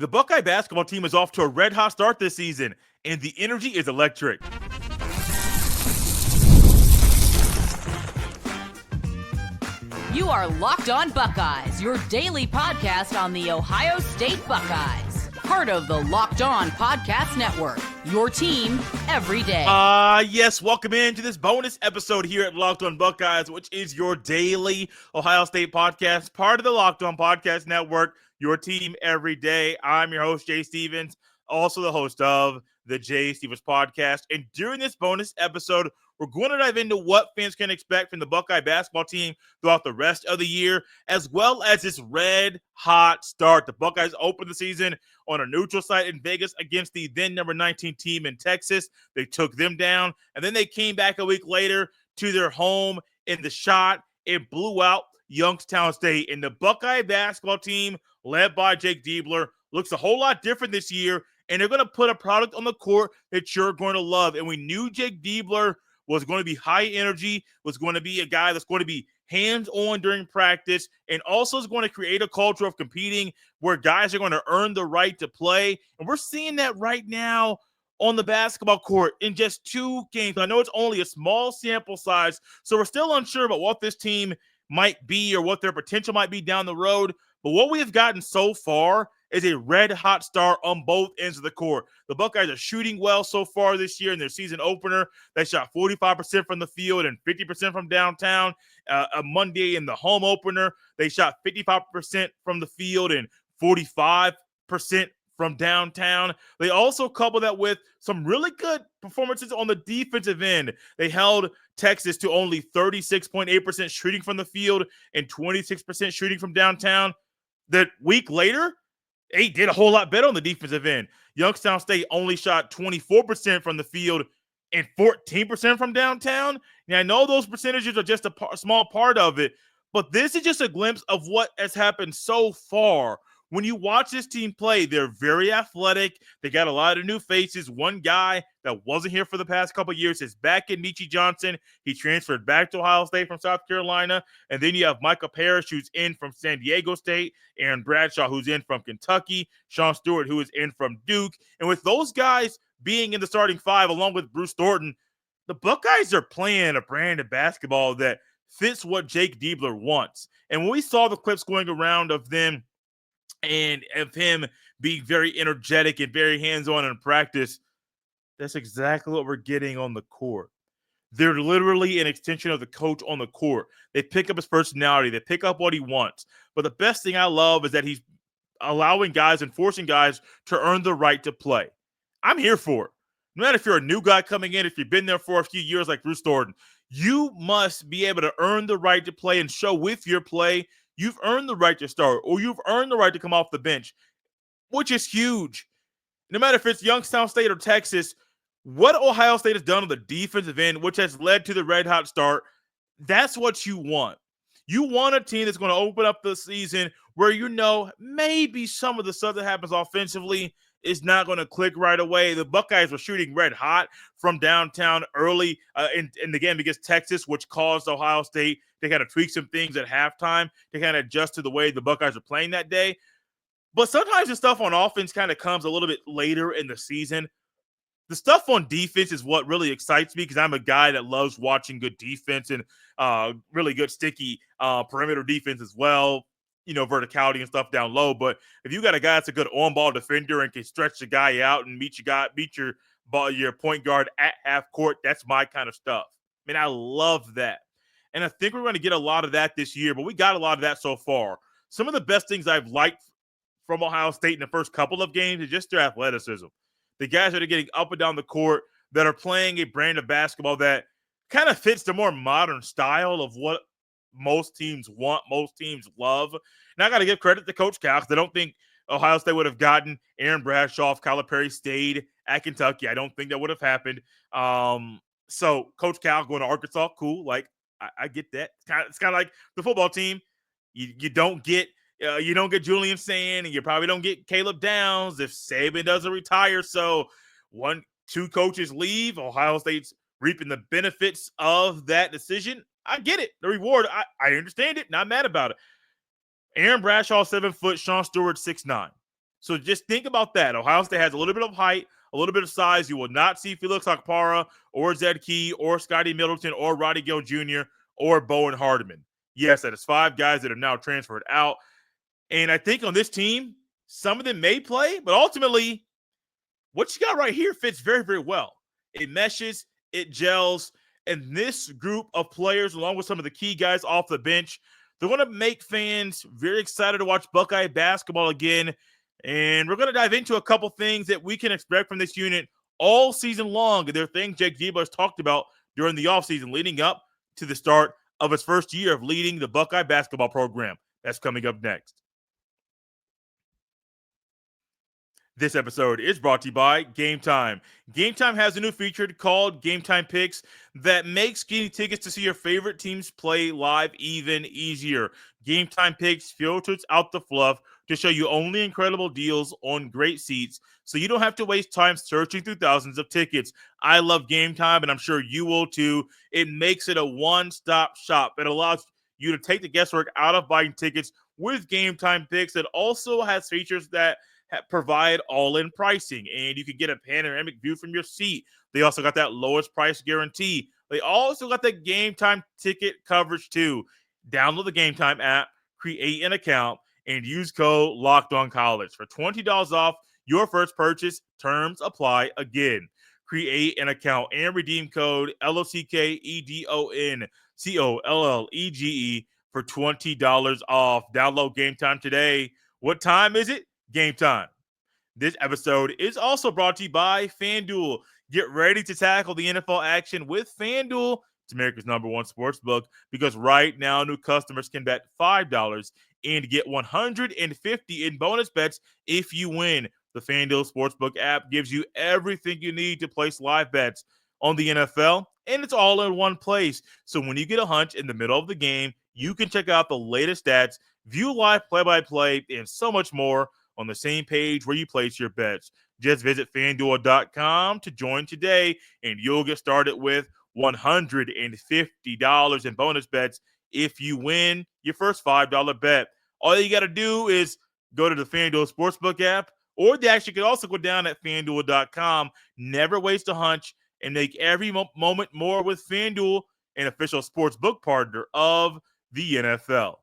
The Buckeye basketball team is off to a red-hot start this season, and the energy is electric. You are Locked On Buckeyes, your daily podcast on the Ohio State Buckeyes. Part of the Locked On Podcast Network, your team every day. Yes, welcome into this bonus episode here at Locked On Buckeyes, which is your daily Ohio State podcast, part of the Locked On Podcast Network, your team every day. I'm your host, Jay Stevens, also the host of the Jay Stevens Podcast. And during this bonus episode, we're going to dive into what fans can expect from the Buckeye basketball team throughout the rest of the year, as well as this red-hot start. The Buckeyes opened the season on a neutral site in Vegas against the then number 19 team in Texas. They took them down, and then they came back a week later to their home in the shot. It blew out Youngstown State, and the Buckeye basketball team, led by Jake Diebler, looks a whole lot different this year, and they're going to put a product on the court that you're going to love. And we knew Jake Diebler was going to be high energy, was going to be a guy that's going to be hands-on during practice, and also is going to create a culture of competing where guys are going to earn the right to play. And we're seeing that right now on the basketball court in just 2 games. I know it's only a small sample size, so we're still unsure about what this team might be or what their potential might be down the road. But what we have gotten so far is a red-hot start on both ends of the court. The Buckeyes are shooting well so far this year in their season opener. They shot 45% from the field and 50% from downtown. A Monday in the home opener, they shot 55% from the field and 45% from downtown. They also couple that with some really good performances on the defensive end. They held Texas to only 36.8% shooting from the field and 26% shooting from downtown. That week later, they did a whole lot better on the defensive end. Youngstown State only shot 24% from the field and 14% from downtown. Now, I know those percentages are just a small part of it, but this is just a glimpse of what has happened so far. When you watch this team play, they're very athletic. They got a lot of new faces. One guy that wasn't here for the past couple of years is back in Meechie Johnson. He transferred back to Ohio State from South Carolina. And then you have Michael Parrish, who's in from San Diego State, Aaron Bradshaw, who's in from Kentucky, Sean Stewart, who is in from Duke. And with those guys being in the starting 5, along with Bruce Thornton, the Buckeyes are playing a brand of basketball that fits what Jake Diebler wants. And when we saw the clips going around of them and of him being very energetic and very hands-on in practice, that's exactly what we're getting on the court. They're literally an extension of the coach on the court. They pick up his personality. They pick up what he wants. But the best thing I love is that he's allowing guys and forcing guys to earn the right to play. I'm here for it. No matter if you're a new guy coming in, if you've been there for a few years like Bruce Thornton, you must be able to earn the right to play and show with your play you've earned the right to start or you've earned the right to come off the bench, which is huge. No matter if it's Youngstown State or Texas, what Ohio State has done on the defensive end, which has led to the red-hot start, that's what you want. You want a team that's going to open up the season where you know maybe some of the stuff that happens offensively is not going to click right away. The Buckeyes were shooting red hot from downtown early in the game against Texas, which caused Ohio State to kind of tweak some things at halftime to kind of adjust to the way the Buckeyes are playing that day. But sometimes the stuff on offense kind of comes a little bit later in the season. The stuff on defense is what really excites me because I'm a guy that loves watching good defense and really good sticky perimeter defense as well. You know, verticality and stuff down low. But if you got a guy that's a good on-ball defender and can stretch the guy out and beat your point guard at half court, that's my kind of stuff. I mean, I love that. And I think we're going to get a lot of that this year, but we got a lot of that so far. Some of the best things I've liked from Ohio State in the first couple of games is just their athleticism. The guys that are getting up and down the court that are playing a brand of basketball that kind of fits the more modern style of what most teams want, most teams love. And I got to give credit to Coach Cal because I don't think Ohio State would have gotten Aaron Bradshaw if Calipari stayed at Kentucky. I don't think that would have happened. So Coach Cal going to Arkansas, cool. Like I get that. It's kind of like the football team. You don't get Julian Sand, and you probably don't get Caleb Downs if Saban doesn't retire. So 2 coaches leave. Ohio State's reaping the benefits of that decision. I get it. The reward, I understand it. Not mad about it. Aaron Bradshaw, 7 foot. Sean Stewart, 6'9". So just think about that. Ohio State has a little bit of height, a little bit of size. You will not see Felix Akpara or Zed Key or Scotty Middleton or Roddy Gill Jr. or Bowen Hardeman. Yes, that is 5 guys that are now transferred out. And I think on this team, some of them may play, but ultimately, what you got right here fits very, very well. It meshes, it gels, and this group of players, along with some of the key guys off the bench, they're going to make fans very excited to watch Buckeye basketball again. And we're going to dive into a couple things that we can expect from this unit all season long. There are things Jake Diebler has talked about during the offseason leading up to the start of his first year of leading the Buckeye basketball program. That's coming up next. This episode is brought to you by Game Time. Game Time has a new feature called Game Time Picks that makes getting tickets to see your favorite teams play live even easier. Game Time Picks filters out the fluff to show you only incredible deals on great seats, so you don't have to waste time searching through thousands of tickets. I love Game Time, and I'm sure you will too. It makes it a one-stop shop. It allows you to take the guesswork out of buying tickets with Game Time Picks. It also has features that provide all-in pricing, and you can get a panoramic view from your seat. They also got that lowest price guarantee. They also got the Game Time ticket coverage too. Download the Game Time app, create an account, and use code LOCKEDONCollege for $20 off your first purchase. Terms apply. Again, create an account and redeem code LOCKEDONCOLLEGE for $20 off. Download Game Time today. What time is it? Game time. This episode is also brought to you by FanDuel. Get ready to tackle the NFL action with FanDuel. It's America's #1 sports book, because right now new customers can bet $5 and get $150 in bonus bets if you win. The FanDuel Sportsbook app gives you everything you need to place live bets on the NFL, and it's all in one place. So when you get a hunch in the middle of the game, you can check out the latest stats, view live play-by-play, and so much more on the same page where you place your bets. Just visit FanDuel.com to join today, and you'll get started with $150 in bonus bets if you win your first $5 bet. All you got to do is go to the FanDuel Sportsbook app, or they actually could also go down at FanDuel.com. Never waste a hunch and make every moment more with FanDuel, an official sportsbook partner of the NFL.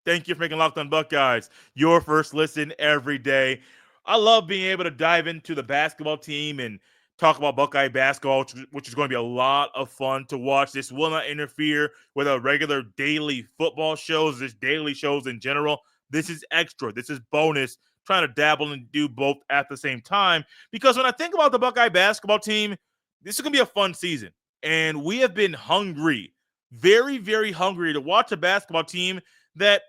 Thank you for making Locked On Buckeyes your first listen every day. I love being able to dive into the basketball team and talk about Buckeye basketball, which is going to be a lot of fun to watch. This will not interfere with our regular daily football shows, this daily shows in general. This is extra. This is bonus, trying to dabble and do both at the same time. Because when I think about the Buckeye basketball team, this is going to be a fun season. And we have been hungry, very, very hungry to watch a basketball team that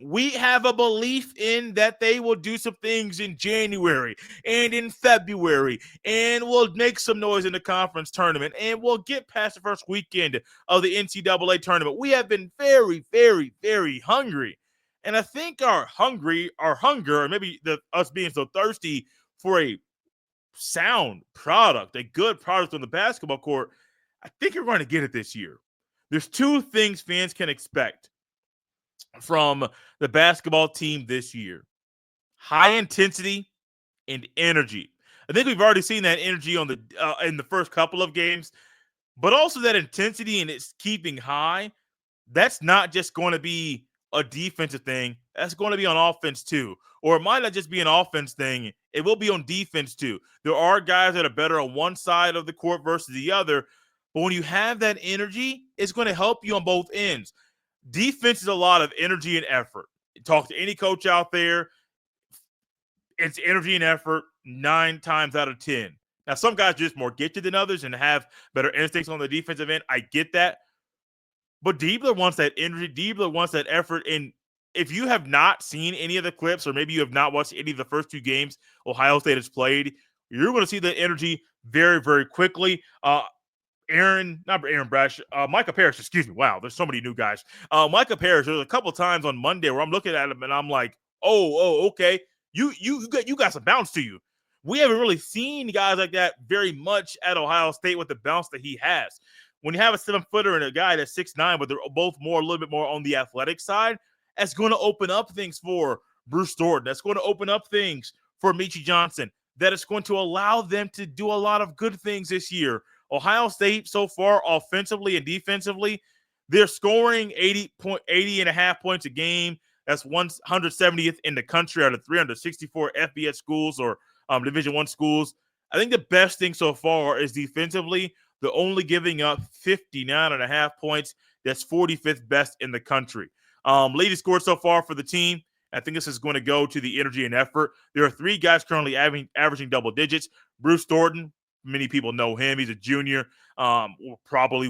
we have a belief in that they will do some things in January and in February, and will make some noise in the conference tournament, and we'll get past the first weekend of the NCAA tournament. We have been very, very, very hungry. And I think our hunger, or maybe us being so thirsty for a sound product, a good product on the basketball court, I think you're going to get it this year. There's 2 things fans can expect from the basketball team this year: high intensity and energy. I think we've already seen that energy on in the first couple of games, but also that intensity and it's keeping high. That's not just going to be a defensive thing. That's going to be on offense too. Or it might not just be an offense thing. It will be on defense too. There are guys that are better on one side of the court versus the other. But when you have that energy, it's going to help you on both ends. Defense is a lot of energy and effort. Talk to any coach out there. It's energy and effort 9 times out of 10. Now, some guys are just more gifted than others and have better instincts on the defensive end. I get that. But Diebler wants that energy. Diebler wants that effort. And if you have not seen any of the clips, or maybe you have not watched any of the first 2 games Ohio State has played, you're going to see the energy very, very quickly. Micah Parrish, excuse me. Wow, there's so many new guys. Micah Parrish, there's a couple times on Monday where I'm looking at him and I'm like, okay. You got some bounce to you. We haven't really seen guys like that very much at Ohio State with the bounce that he has. When you have a 7-footer and a guy that's 6'9", but they're both a little bit more on the athletic side, that's going to open up things for Bruce Thornton. That's going to open up things for Meechie Johnson. That is going to allow them to do a lot of good things this year. Ohio State so far, offensively and defensively, they're scoring 80 and a half points a game. That's 170th in the country out of 364 FBS schools or Division I schools. I think the best thing so far is defensively, they're only giving up 59 and a half points. That's 45th best in the country. Leading score so far for the team, I think this is going to go to the energy and effort. There are 3 guys currently averaging double digits. Bruce Thornton, many people know him. He's a junior. Will probably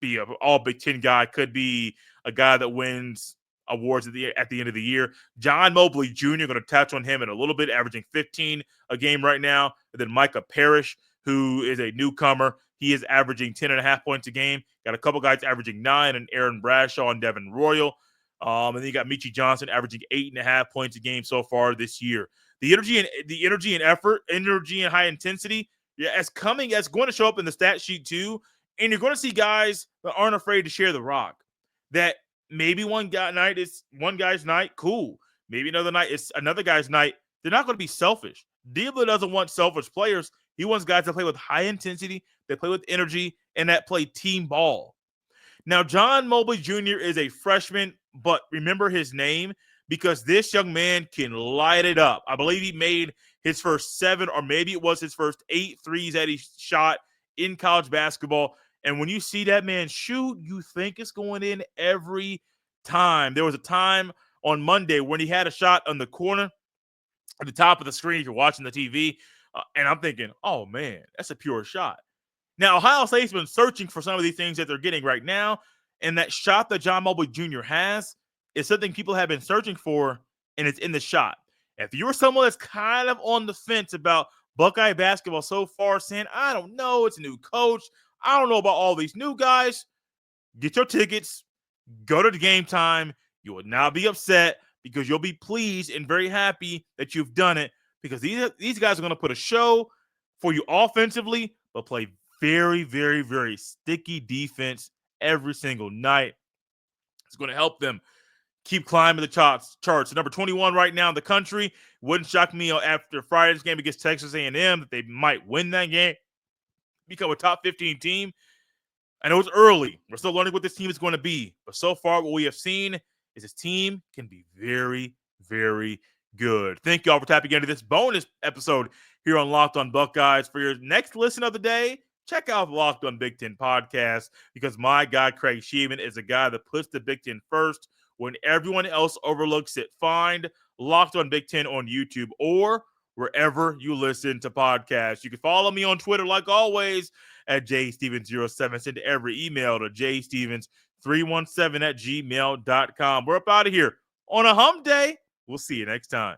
be an all Big Ten guy. Could be a guy that wins awards at the end of the year. John Mobley Jr., going to touch on him in a little bit, averaging 15 a game right now. And then Micah Parrish, who is a newcomer. He is averaging 10 and a half points a game. Got a couple guys averaging 9, and Aaron Bradshaw and Devin Royal. And then you got Meechie Johnson averaging 8.5 points a game so far this year. The energy and effort, energy and high intensity, it's going to show up in the stat sheet too. And you're going to see guys that aren't afraid to share the rock. That maybe one guy's night, cool. Maybe another night it's another guy's night. They're not going to be selfish. Diebler doesn't want selfish players. He wants guys that play with high intensity, that play with energy, and that play team ball. Now, John Mobley Jr. is a freshman, but remember his name because this young man can light it up. I believe he made his first 7, or maybe it was his first 8 threes that he shot in college basketball. And when you see that man shoot, you think it's going in every time. There was a time on Monday when he had a shot on the corner at the top of the screen if you're watching the TV, and I'm thinking, oh, man, that's a pure shot. Now, Ohio State's been searching for some of these things that they're getting right now, and that shot that John Mobley Jr. has is something people have been searching for, and it's in the shot. If you're someone that's kind of on the fence about Buckeye basketball so far, saying, I don't know, it's a new coach, I don't know about all these new guys, get your tickets, go to the game time. You will not be upset because you'll be pleased and very happy that you've done it because these guys are going to put a show for you offensively, but play very, very, very sticky defense every single night. It's going to help them keep climbing the charts. Number 21 right now in the country. Wouldn't shock me after Friday's game against Texas A&M that they might win that game, become a top 15 team. I know it's early. We're still learning what this team is going to be. But so far, what we have seen is this team can be very, very good. Thank you all for tapping into this bonus episode here on Locked on Buckeyes. For your next listen of the day, check out the Locked on Big Ten podcast because my guy, Craig Sheeman, is a guy that puts the Big Ten first when everyone else overlooks it. Find Locked on Big Ten on YouTube or wherever you listen to podcasts. You can follow me on Twitter, like always, at jstevens07. Send every email to jstevens317@gmail.com. We're up out of here on a hump day. We'll see you next time.